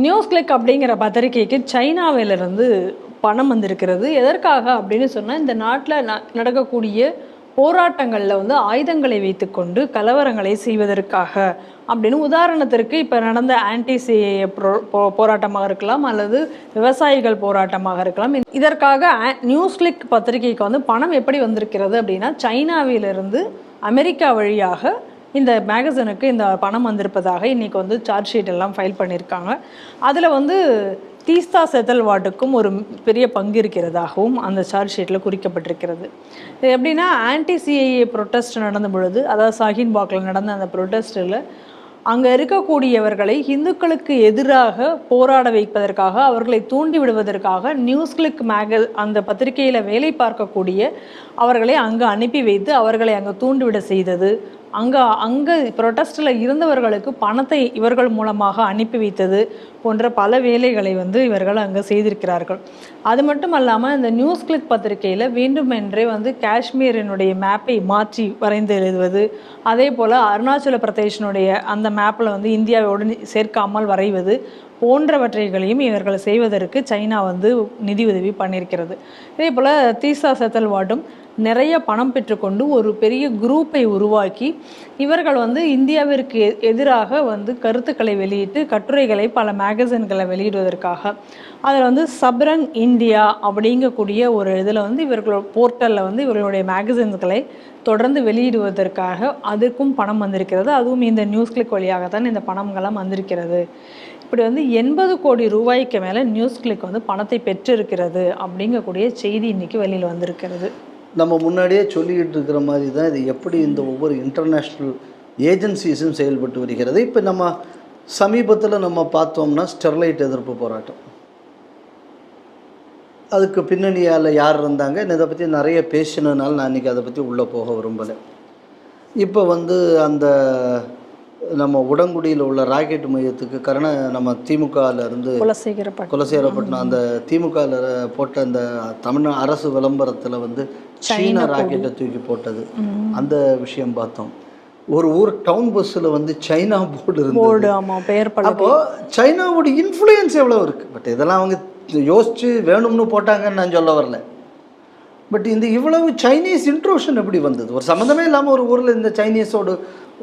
News click அப்படிங்கிற பத்திரிகைக்கு சைனாவிலிருந்து பணம் வந்திருக்கிறது. எதற்காக அப்படின்னு சொன்னால், இந்த நாட்டில் நடக்கக்கூடிய போராட்டங்களில் வந்து ஆயுதங்களை வைத்துக்கொண்டு கலவரங்களை செய்வதற்காக அப்படின்னு. உதாரணத்திற்கு இப்போ நடந்த ஆன்டி சிஏஏ போராட்டமாக இருக்கலாம், அல்லது விவசாயிகள் போராட்டமாக இருக்கலாம். இதற்காக நியூஸ் கிளிக் பத்திரிகைக்கு வந்து பணம் எப்படி வந்திருக்கிறது அப்படின்னா, சைனாவிலிருந்து அமெரிக்கா வழியாக இந்த மேகசினுக்கு இந்த பணம் வந்திருப்பதாக இன்றைக்கி வந்து சார்ஜ் ஷீட் எல்லாம் ஃபைல் பண்ணியிருக்காங்க. அதில் வந்து தீஸ்தா செதல்வாட்டுக்கும் ஒரு பெரிய பங்கு இருக்கிறதாகவும் அந்த சார்ஜ் ஷீட்டில் குறிக்கப்பட்டிருக்கிறது. இது எப்படின்னா, ஆன்டி சிஐஏ ப்ரொட்டஸ்ட் நடந்த பொழுது, அதாவது ஷாஹீன் பாக்கில் நடந்த அந்த ப்ரொட்டஸ்ட்டில் அங்கே இருக்கக்கூடியவர்களை இந்துக்களுக்கு எதிராக போராட வைப்பதற்காக, அவர்களை தூண்டி விடுவதற்காக நியூஸ் கிளிக் அந்த பத்திரிகையில் வேலை பார்க்கக்கூடிய அவர்களை அங்கே அனுப்பி வைத்து அவர்களை அங்கே தூண்டிவிட செய்தது, அங்கே ப்ரொட்டஸ்டில் இருந்தவர்களுக்கு பணத்தை இவர்கள் மூலமாக அனுப்பி வைத்தது போன்ற பல வேலைகளை வந்து இவர்கள் அங்கே செய்திருக்கிறார்கள். அது மட்டும் அல்லாமல் இந்த நியூஸ் கிளிக் பத்திரிகையில் வேண்டுமென்றே வந்து காஷ்மீரினுடைய மேப்பை மாற்றி வரைந்து எழுதுவது, அதே போல் அருணாச்சல பிரதேசனுடைய அந்த மேப்பில் வந்து இந்தியாவோடு சேர்க்காமல் வரைவது போன்றவற்றைகளையும் இவர்கள் செய்வதற்கு சைனா வந்து நிதி உதவி பண்ணியிருக்கிறது. இதே போல் தீஸ்தா செதல்வாட்டும் நிறைய பணம் பெற்றுக்கொண்டு ஒரு பெரிய குரூப்பை உருவாக்கி இவர்கள் வந்து இந்தியாவிற்கு எதிராக வந்து கருத்துக்களை வெளியிட்டு கட்டுரைகளை பல மேகசின்களை வெளியிடுவதற்காக, அதில் வந்து சப்ரங் இந்தியா அப்படிங்கக்கூடிய ஒரு இதில் வந்து இவர்களோட போர்ட்டலில் வந்து இவர்களுடைய மேகசின்களை தொடர்ந்து வெளியிடுவதற்காக அதற்கும் பணம் வந்திருக்கிறது. அதுவும் இந்த நியூஸ் கிளிக் வழியாகத்தான் இந்த பணங்கள்லாம் வந்திருக்கிறது. இப்படி வந்து 80 கோடி ரூபாய்க்கு மேலே நியூஸ் கிளிக் வந்து பணத்தை பெற்றிருக்கிறது அப்படிங்கக்கூடிய செய்தி இன்றைக்கி வெளியில் வந்திருக்கிறது. நம்ம முன்னாடியே சொல்லிக்கிட்டு இருக்கிற மாதிரி தான் இது எப்படி இந்த ஒவ்வொரு இன்டர்நேஷ்னல் ஏஜென்சிஸும் செயல்பட்டு வருகிறது. இப்போ நம்ம சமீபத்தில் நம்ம பார்த்தோம்னா ஸ்டெர்லைட் எதிர்ப்பு போராட்டம், அதுக்கு பின்னணியால் யார் இருந்தாங்க, இதை பற்றி நிறைய பேசினதுனால நான் இன்றைக்கி அதை பற்றி உள்ளே போக விரும்பலை. இப்போ வந்து அந்த நம்ம உடங்குடியில் உள்ள ராக்கெட் மையத்துக்கு நம்ம திமுகவிலேருந்து குலசேகரப்பட்டினம் அந்த திமுகவில் போட்ட அந்த தமிழ் அரசு விளம்பரத்தில் வந்து சீனா ராக்கெட்டை தூக்கி போட்டது, அந்த விஷயம் பார்த்தோம். ஒரு ஊர் டவுன் பஸ்ஸில் வந்து சைனா போர்டு இருந்தது. அப்போது சைனாவோட இன்ஃப்ளூயன்ஸ் எவ்வளோ இருக்குது. பட் இதெல்லாம் அவங்க யோசித்து வேணும்னு போட்டாங்கன்னு நான் சொல்ல வரல. பட் இந்த இவ்வளவு சைனீஸ் இன்ட்ரூஷன் எப்படி வந்தது? ஒரு சம்மந்தமே இல்லாமல் ஒரு ஊரில் இந்த சைனீஸோட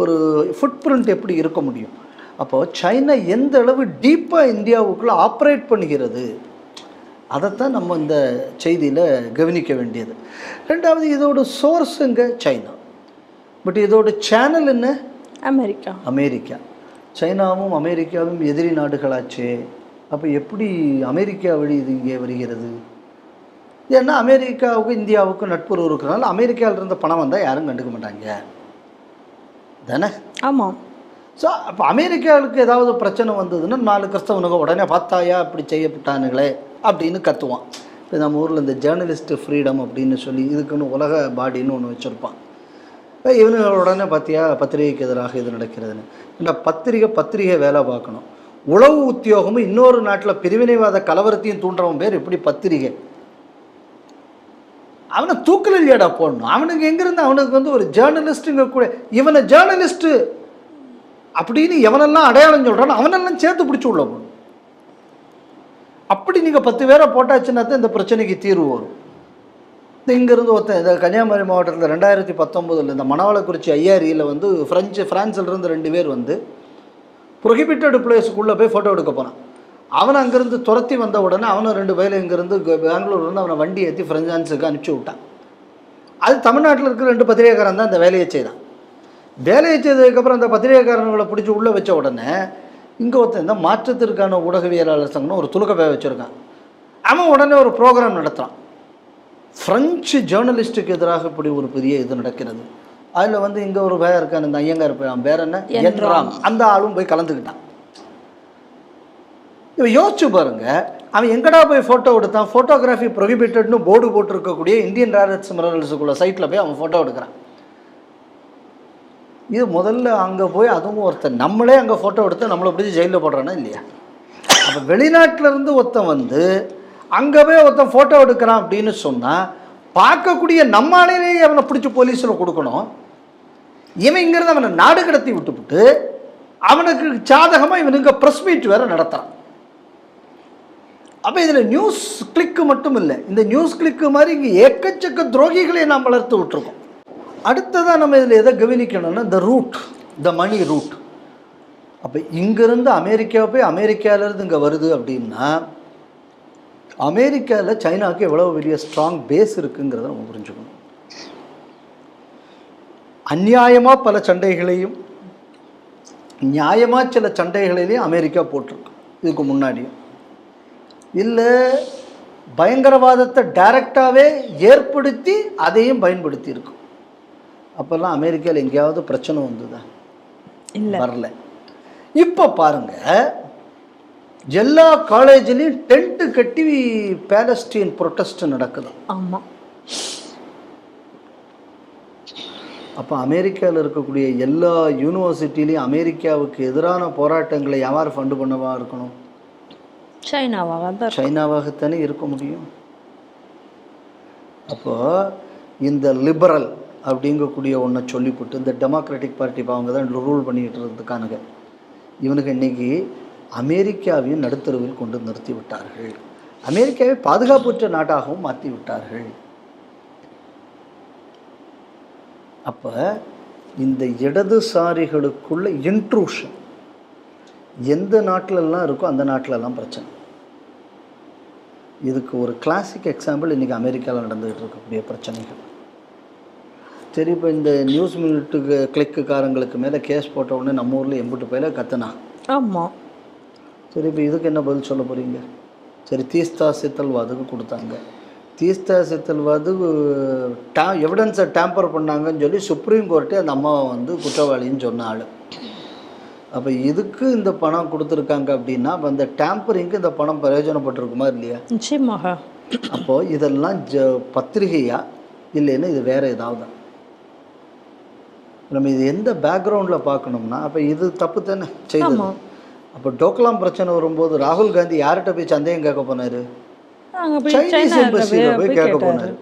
ஒரு ஃபுட் பிரிண்ட் எப்படி இருக்க முடியும்? அப்போது சைனா எந்த அளவு டீப்பாக இந்தியாவுக்குள்ளே ஆப்ரேட் பண்ணுகிறது, அதைத்தான் நம்ம இந்த செய்தியில் கவனிக்க வேண்டியது. ரெண்டாவது, இதோட சோர்ஸுங்க சைனா, பட் இதோட சேனல் என்ன? அமெரிக்கா. சைனாவும் அமெரிக்காவும் எதிரி நாடுகளாச்சே. அப்போ எப்படி அமெரிக்கா வழி இது இங்கே வருகிறது? ஏன்னா அமெரிக்காவுக்கும் இந்தியாவுக்கும் நட்புறவு இருக்கிறனால அமெரிக்காவில் இருந்த பணம் வந்தால் யாரும் கண்டுக்க மாட்டாங்க தானே? ஆமாம். ஸோ அப்போ அமெரிக்காவுக்கு ஏதாவது பிரச்சனை வந்ததுன்னா 4 கிறிஸ்தவனுங்க உடனே பார்த்தாயா அப்படி செய்யப்பட்டானுங்களே அப்படின்னு கத்துவான். இப்போ நம்ம ஊரில் இந்த ஜேர்னலிஸ்ட் ஃப்ரீடம் அப்படின்னு சொல்லி இதுக்குன்னு உலக பாடின்னு ஒன்று வச்சுருப்பான். இப்போ இவனுங்க உடனே பார்த்தியா பத்திரிகைக்கு எதிராக இது நடக்கிறதுன்னு. இந்த பத்திரிகை வேலை பார்க்கணும். உளவு உத்தியோகமும் இன்னொரு நாட்டில் பிரிவினைவாத கலவரத்தையும் தூண்டுறவன் பேர் எப்படி பத்திரிகை? அவனை தூக்கில் இல்லையாடா போடணும். அவனுக்கு எங்கேருந்து அவனுக்கு வந்து ஒரு ஜேர்னலிஸ்ட்டுங்க கூட இவனை ஜேர்னலிஸ்ட்டு அப்படின்னு எவனெல்லாம் அடையாளம் சொல்கிறானோ அவனெல்லாம் சேர்த்து பிடிச்சி உள்ள போகணும். அப்படி நீங்கள் 10 பேரை போட்டாச்சுன்னா தான் இந்த பிரச்சனைக்கு தீர்வு வரும். இங்கேருந்து ஒருத்தன் இந்த கன்னியாகுமரி மாவட்டத்தில் 2019 இந்த மணவாளக்குறிச்சி ஐஆரியில் வந்து ஃப்ரான்ஸ்லேருந்து 2 பேர் வந்து ப்ரொஹிபிட்டட் பிளேஸுக்குள்ளே போய் ஃபோட்டோ எடுக்க போனான். அவனை அங்கேருந்து துரத்தி வந்த உடனே அவனை 2 பேர் இங்கேருந்து பெங்களூர்லேருந்து அவனை வண்டி ஏற்றி ஃப்ரான்ஸுக்கு அனுப்பிச்சி விட்டான். அது தமிழ்நாட்டில் இருக்கிற 2 பத்திரிகைக்காரன் தான் அந்த வேலையை செய்தான். வேலையை செய்ததுக்கப்புறம் அந்த பத்திரிகைக்காரர்களை பிடிச்சி உள்ளே வச்ச உடனே இங்கே ஒருத்தன் இந்த மாற்றத்திற்கான ஊடகவியலாளர் சங்கம்னு ஒரு துலுக்கப்பே வச்சுருக்கான். அவன் உடனே ஒரு ப்ரோக்ராம் நடத்துகிறான். ஃப்ரெஞ்சு ஜேர்னலிஸ்ட்டுக்கு எதிராக இப்படி ஒரு பெரிய இது நடக்கிறது. அதில் வந்து இங்கே ஒரு பேர் இருக்கான், இந்த ஐயங்கார் பேர் என்ன என்றாம், அந்த ஆளும் போய் கலந்துக்கிட்டான். இவன் யோசிச்சு பாருங்க, அவன் எங்கடா போய் ஃபோட்டோ எடுத்தான்? ஃபோட்டோகிராஃபி ப்ரொஹிபிட்டட்னு போர்டு போட்டிருக்கக்கூடிய இந்தியன் ரேரர்ஸ் மினரல்ஸுக்குள்ள சைட்டில் போய் அவன் ஃபோட்டோ எடுக்கிறான். இது முதல்ல அங்கே போய் அதுவும் ஒருத்தன் நம்மளே அங்கே ஃபோட்டோ எடுத்து நம்மளை பிடிச்சி ஜெயிலில் போடுறானா இல்லையா? அப்போ வெளிநாட்டிலேருந்து ஒருத்தன் வந்து அங்கே போய் ஒருத்தன் ஃபோட்டோ எடுக்கிறான் அப்படின்னு சொன்னால் பார்க்கக்கூடிய நம்மளாலேயே அவனை பிடிச்சி போலீஸில் கொடுக்கணும். இவன் இங்கேருந்து அவனை நாடு கடத்தி விட்டுவிட்டு அவனுக்கு சாதகமாக இவனுங்க ப்ரெஸ் மீட் வேறு நடத்துகிறான். அப்போ இதில் நியூஸ் கிளிக்கு மட்டும் இல்லை, இந்த நியூஸ் கிளிக்கு மாதிரி இங்கே ஏக்கச்சக்க துரோகிகளை நாம் வளர்த்து விட்டுருக்கோம். அடுத்ததான் நம்ம இதில் எதை கவனிக்கணும்னா இந்த ரூட், த மணி ரூட். அப்போ இங்கேருந்து அமெரிக்காவை போய் அமெரிக்காவிலேருந்து இங்கே வருது அப்படின்னா அமெரிக்காவில் சைனாவுக்கு எவ்வளோ பெரிய ஸ்ட்ராங் பேஸ் இருக்குங்கிறத நம்ம புரிஞ்சுக்கணும். அந்நியாயமாக பல சண்டைகளையும் நியாயமாக சில சண்டைகளையும் அமெரிக்கா போட்டிருக்கு இதுக்கு முன்னாடியும். இல்லை பயங்கரவாதத்தை டைரக்டாகவே ஏற்படுத்தி அதையும் பயன்படுத்தி இருக்கும். அப்போல்லாம் அமெரிக்காவில் எங்கேயாவது பிரச்சனை வந்ததா? இல்லை, வரல. இப்போ பாருங்க, எல்லா காலேஜ்லேயும் டென்ட்டு கட்டி பாலஸ்டீன் ப்ரொட்டஸ்ட் நடக்குது. ஆமாம். அப்போ அமெரிக்காவில் இருக்கக்கூடிய எல்லா யூனிவர்சிட்டிலையும் அமெரிக்காவுக்கு எதிரான போராட்டங்களை யார் ஃபண்டு பண்ணவா இருக்கணும்? சைனாவாகத்தானே இருக்க முடியும். அப்போது இந்த லிபரல் அப்படிங்கக்கூடிய ஒன்றை சொல்லிவிட்டு இந்த டெமோக்ராட்டிக் பார்ட்டி அவங்க தான் ரூல் பண்ணிக்கிட்டு இருந்ததுக்கானுங்க. இவனுக்கு இன்றைக்கி அமெரிக்காவையும் நடுத்தருவில் கொண்டு நிறுத்தி விட்டார்கள். அமெரிக்காவை பாதுகாப்பற்ற நாட்டாகவும் மாற்றி விட்டார்கள். அப்போ இந்த இடதுசாரிகளுக்குள்ள இன்ட்ரூஷன் எந்த நாட்டிலெல்லாம் இருக்கோ அந்த நாட்டிலெல்லாம் பிரச்சனை. இதுக்கு ஒரு கிளாசிக் எக்ஸாம்பிள் இன்றைக்கி அமெரிக்காவில் நடந்துகிட்டு இருக்கக்கூடிய பிரச்சனைகள். சரி, இப்போ இந்த நியூஸ் மினிட்டுக்கு கிளிக்குக்காரங்களுக்கு மேலே கேஸ் போட்ட உடனே நம்ம ஊரில் எம்பிட்டு போயில கத்துனா. ஆமாம். சரி, இப்போ இதுக்கு என்ன பதில் சொல்ல போகிறீங்க? சரி, தீஸ்தா சித்தல்வாதுக்கு கொடுத்தாங்க. தீஸ்தா சித்தல்வாது எவிடன்ஸை டேம்பர் பண்ணாங்கன்னு சொல்லி சுப்ரீம் கோர்ட்டே அந்த அம்மாவை வந்து குற்றவாளின்னு சொன்ன ஆள். அப்போ இதுக்கு இந்த பணம் கொடுத்துருக்காங்க அப்படின்னா அப்போ அந்த டேம்பரிங்க்கு இந்த பணம் பிரயோஜனப்பட்டிருக்குமா இல்லையா? நிச்சயமாக. அப்போது இதெல்லாம் பத்திரிகையா இல்லைன்னா இது வேறு ஏதாவது? நம்ம இது எந்த பேக்ரவுண்டில் பார்க்கணும்னா அப்போ இது தப்பு தானே செய்தது. அப்போ டோக்லாம் பிரச்சனை வரும்போது ராகுல் காந்தி யார்கிட்ட போய் சந்தேகம் கேட்க போனார்? சைனீஸ் எம்பசியில் போய் கேட்க போனார்.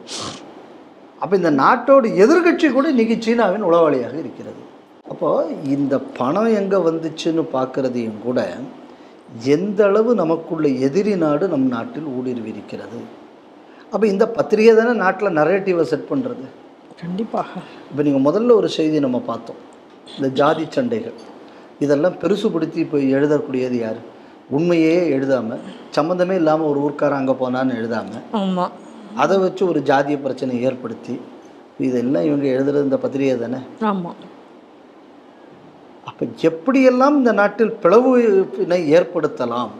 அப்போ இந்த நாட்டோட எதிர்கட்சி கூட இன்றைக்கி சீனாவின் உளவாளியாக இருக்கிறது. அப்போது இந்த பணம் எங்கே வந்துச்சுன்னு பார்க்குறதையும் கூட எந்த அளவு நமக்குள்ள எதிரி நாடு நம் நாட்டில் ஊடுருவிருக்கிறது. அப்போ இந்த பத்திரிகை தானே நாட்டில் நரேட்டிவை செட் பண்ணுறது. கண்டிப்பாக. இப்போ நீங்கள் முதல்ல ஒரு செய்தி நம்ம பார்த்தோம், இந்த ஜாதி சண்டைகள் இதெல்லாம் பெருசுபடுத்தி இப்போ எழுதக்கூடியது யார்? உண்மையே எழுதாமல் சம்மந்தமே இல்லாமல் ஒரு ஊர்க்காரன் அங்கே போனான்னு எழுதாமல் ஆமாம் அதை வச்சு ஒரு ஜாதிய பிரச்சனை ஏற்படுத்தி இதெல்லாம் இவங்க எழுதுறது இந்த பத்திரிகை தானே. ஆமாம். அப்போ எப்படியெல்லாம் இந்த நாட்டில் பிளவினை ஏற்படுத்தலாம்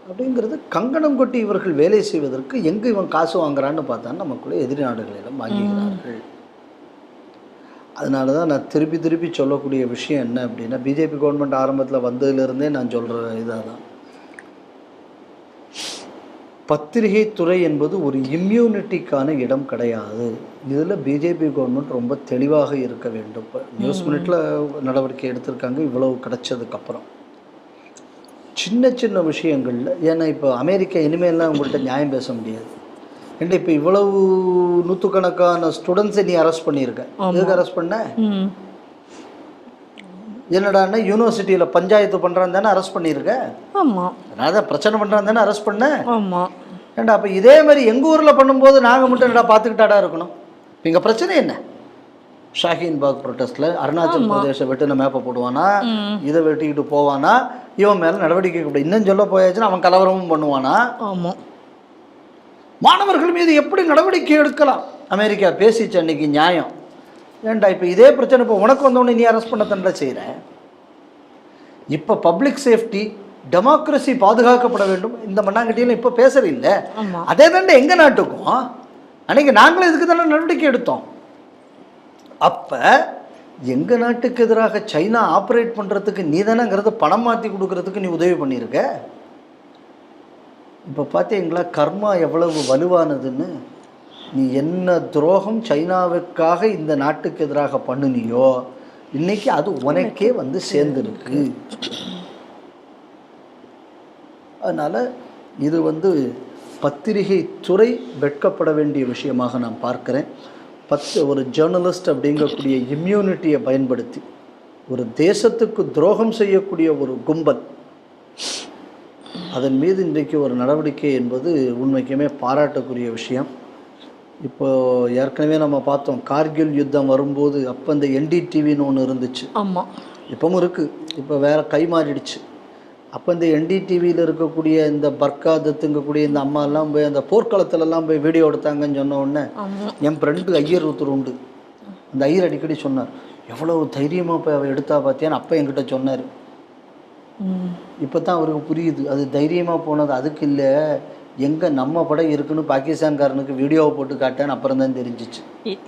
அப்படிங்கிறது கங்கணம் கொட்டி இவர்கள் வேலை செய்வதற்கு எங்கே இவன் காசு வாங்குறான்னு பார்த்தான்னு நமக்குள்ளே எதிரி நாடுகளிடம் வாங்குகிறார்கள். அதனால தான் நான் திருப்பி திருப்பி சொல்லக்கூடிய விஷயம் என்ன அப்படின்னா, பிஜேபி கவர்மெண்ட் ஆரம்பத்தில் வந்ததுலேருந்தே நான் சொல்கிற இதாக தான், பத்திரிகை துறை என்பது ஒரு இம்யூனிட்டிக்கான இடம் கிடையாது. இதில் பிஜேபி கவர்மெண்ட் ரொம்ப தெளிவாக இருக்க வேண்டும். இப்போ நியூஸ் மினிட்டில் நடவடிக்கை எடுத்திருக்காங்க இவ்வளவு கிடைச்சதுக்கப்புறம். சின்ன சின்ன விஷயங்களில், ஏன்னா இப்போ அமெரிக்கா இனிமேல்லாம் உங்கள்கிட்ட நியாயம் பேச முடியாது. ஏன்னா இப்போ இவ்வளவு நூற்றுக்கணக்கான ஸ்டூடெண்ட்ஸை நீ அரெஸ்ட் பண்ணியிருக்க, எதுக்கு அரெஸ்ட் பண்ண? என்னடான்னா யூனிவர்சிட்டியில் பஞ்சாயத்து பண்ணுறான் தானே அரெஸ்ட் பண்ணியிருக்க. ஆமாம். அதனால தான் பிரச்சனை பண்ணுறான் தானே அரெஸ்ட் பண்ண. ஆமாம். ஏண்டா அப்போ இதே மாதிரி எங்கள் ஊரில் பண்ணும்போது நாங்கள் மட்டும் என்னடா பார்த்துக்கிட்டாடா இருக்கணும்? இங்கே பிரச்சனை என்ன? ஷாஹீன் பாக் ப்ரொட்டஸ்ட்டில் அருணாச்சல் பிரதேச வெட்டின மேப்பை போடுவானா, இதை வெட்டிக்கிட்டு போவானா, இவன் மேலே நடவடிக்கை கூட இன்னும் சொல்ல போயாச்சுன்னா அவன் கலவரமும் பண்ணுவானா. ஆமாம். மாணவர்கள் மீது எப்படி நடவடிக்கை எடுக்கலாம்? அமெரிக்கா பேசிச்சு அன்னைக்கு நியாயம். ஏன்டா இப்போ இதே பிரச்சனை இப்போ உனக்கு வந்தோடனே நீ அரெஸ்ட் பண்ண தண்டை செய்கிற. இப்போ பப்ளிக் சேஃப்டி டெமோக்ரஸி பாதுகாக்கப்பட வேண்டும் இந்த மண்ணாங்கட்டியில் இப்போ பேசுறது இல்லை. அதே தாண்டா எங்கள் நாட்டுக்கும் அன்றைக்கி நாங்களும் இதுக்கு தானே நடவடிக்கை எடுத்தோம். அப்போ எங்கள் நாட்டுக்கு எதிராக சைனா ஆப்ரேட் பண்ணுறதுக்கு நீ தானேங்கிறது பணம் மாற்றி கொடுக்கறதுக்கு நீ உதவி பண்ணியிருக்க. இப்போ பார்த்தீங்களா கர்மா எவ்வளவு வலுவானதுன்னு. நீ என்ன துரோகம் சைனாவுக்காக இந்த நாட்டுக்கு எதிராக பண்ணினியோ இன்னைக்கு அது உனக்கே வந்து சேர்ந்துருக்கு. அதனால் இது வந்து பத்திரிகை துறை வெட்கப்பட வேண்டிய விஷயமாக நான் பார்க்குறேன். ஒரு ஜேர்னலிஸ்ட் அப்படிங்கக்கூடிய இம்யூனிட்டியை பயன்படுத்தி ஒரு தேசத்துக்கு துரோகம் செய்யக்கூடிய ஒரு கும்பல் அதன் மீது இன்றைக்கு ஒரு நடவடிக்கை என்பது உண்மைக்குமே பாராட்டக்கூடிய விஷயம். இப்போது ஏற்கனவே நம்ம பார்த்தோம், கார்கில் யுத்தம் வரும்போது அப்போ இந்த என்டிடிவின்னு ஒன்று இருந்துச்சு. ஆமாம், இப்பவும் இருக்குது, இப்போ வேறு கை மாறிடுச்சு. அப்போ இந்த என்டிடிவியில் இருக்கக்கூடிய இந்த பர்காதத்துங்கக்கூடிய இந்த அம்மாலாம் போய் அந்த போர்க்களத்துலலாம் போய் வீடியோ எடுத்தாங்கன்னு சொன்ன உடனே என் ஃப்ரெண்டு ஐயர் ஒருத்தர் உண்டு, அந்த ஐயர் அடிக்கடி சொன்னார், எவ்வளோ தைரியமாக போய் அவள் எடுத்தா பார்த்தியான்னு அப்போ என்கிட்ட சொன்னார். இப்போ தான் அவருக்கு புரியுது, அது தைரியமாக போனது அதுக்கு இல்லை, எங்கே நம்ம படம் இருக்குன்னு பாகிஸ்தான்காரனுக்கு வீடியோவை போட்டு காட்டேன்னு அப்புறம் தான் தெரிஞ்சிச்சு.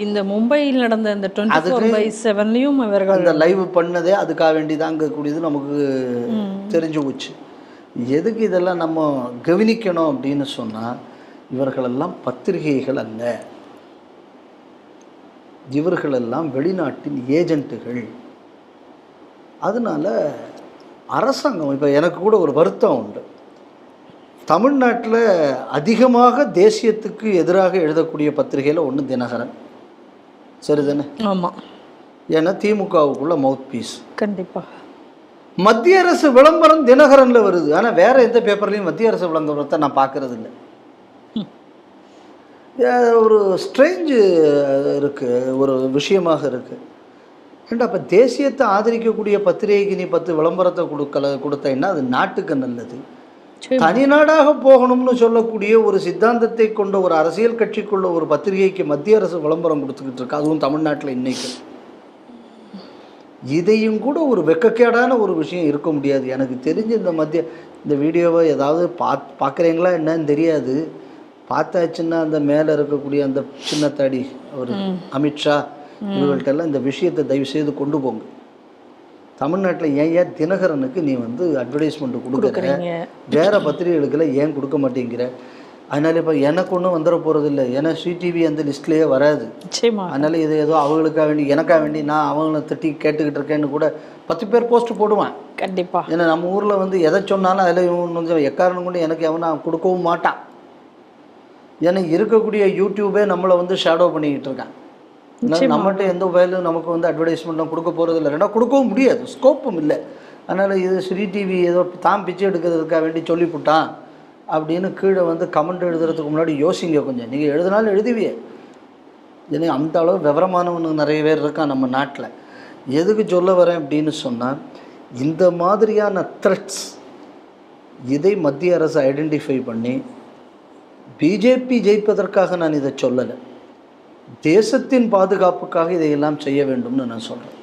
இந்த மும்பையில் நடந்த இந்த 24/7 இவர்கள் அந்த லைவ் பண்ணதே அதுக்காக வேண்டி தாங்கக்கூடியது நமக்கு தெரிஞ்சு போச்சு. எதுக்கு இதெல்லாம் நம்ம கவனிக்கணும் அப்படின்னு சொன்னால், இவர்களெல்லாம் பத்திரிகைகள் அல்ல, இவர்களெல்லாம் வெளிநாட்டின் ஏஜென்ட்டுகள். அதனால் அரசாங்கம், இப்போ எனக்கு கூட ஒரு வருத்தம் உண்டு, தமிழ்நாட்டில் அதிகமாக தேசியத்துக்கு எதிராக எழுதக்கூடிய பத்திரிகையில் ஒன்று தினகரன், சரிதானே? ஆமாம், ஏன்னா திமுகவுக்குள்ள மவுத் பீஸ். கண்டிப்பாக மத்திய அரசு விளம்பரம் தினகரனில் வருது, ஆனால் வேறு எந்த பேப்பர்லேயும் மத்திய அரசு விளம்பரத்தை நான் பார்க்கறது இல்லை. ஒரு ஸ்ட்ரேஞ்சு இருக்குது, ஒரு விஷயமாக இருக்குது. ஏண்டா அப்போ தேசியத்தை ஆதரிக்கக்கூடிய பத்திரிகைக்கு நீ 10 விளம்பரத்தை கொடுத்தேன்னா அது நாட்டுக்கு நல்லது. தனிநாடாக போகணும்னு சொல்லக்கூடிய ஒரு சித்தாந்தத்தை கொண்ட ஒரு அரசியல் கட்சிக்குள்ள ஒரு பத்திரிகைக்கு மத்திய அரசு விளம்பரம் கொடுத்துக்கிட்டு இருக்கு, அதுவும் தமிழ்நாட்டில் இன்னைக்கு. இதையும் கூட ஒரு வெக்கக்கேடான ஒரு விஷயம் இருக்க முடியாது. எனக்கு தெரிஞ்சு இந்த வீடியோவை ஏதாவது பார்க்குறீங்களா என்னன்னு தெரியாது, பார்த்தாச்சுன்னா அந்த மேலே இருக்கக்கூடிய அந்த சின்ன தாடி அவர் அமித்ஷா இவர்கள்ட்டெல்லாம் இந்த விஷயத்தை தயவு செய்து கொண்டு போங்க. தமிழ்நாட்டில் ஏன் தினகரனுக்கு நீ அட்வர்டைஸ்மெண்ட் கொடுக்குற, வேறு பத்திரிகைகளுக்கெல்லாம் ஏன் கொடுக்க மாட்டேங்கிற? அதனால் இப்போ எனக்கு ஒன்றும் வந்துட போகிறது இல்லை, ஏன்னா CTV அந்த லிஸ்ட்லேயே வராது. அதனால் இது ஏதோ அவங்களுக்காக வேண்டி எனக்காக வேண்டி நான் அவங்கள தட்டி கேட்டுக்கிட்டு இருக்கேன்னு கூட 10 பேர் போஸ்ட் போடுவான். கண்டிப்பாக. ஏன்னா நம்ம ஊரில் எதை சொன்னாலும் அதில் கொஞ்சம் எக்காரணம் கொண்டு எனக்கு எவனா கொடுக்கவும் மாட்டான். ஏன்னா இருக்கக்கூடிய யூடியூபே நம்மளை ஷேடோ பண்ணிக்கிட்டு இருக்கான். நம்மகிட்ட எந்த வயலும் நமக்கு அட்வர்டைஸ்மெண்ட்லாம் கொடுக்க போகிறது இல்லை, ரெண்டா கொடுக்கவும் முடியாது, ஸ்கோப்பும் இல்லை. அதனால் இது CTV ஏதோ தான் பிச்சை எடுக்கிறதுக்காக வேண்டி சொல்லிவிட்டான் அப்படின்னு கீழே கமெண்ட் எழுதுறதுக்கு முன்னாடி யோசிங்க கொஞ்சம். நீங்கள் எழுதினாலும் எழுதுவியே, ஏன்னா அந்த அளவு விவரமானவனுக்கு நிறைய பேர் இருக்கான் நம்ம நாட்டில். எதுக்கு சொல்ல வரேன் அப்படின்னு சொன்னால், இந்த மாதிரியான த்ரெட்ஸ் இதை மத்திய அரசு ஐடென்டிஃபை பண்ணி, பிஜேபி ஜெயிப்பதற்காக நான் இதை சொல்லலை, தேசத்தின் பாதுகாப்புக்காக இதையெல்லாம் செய்ய வேண்டும்னு நான் சொல்கிறேன்.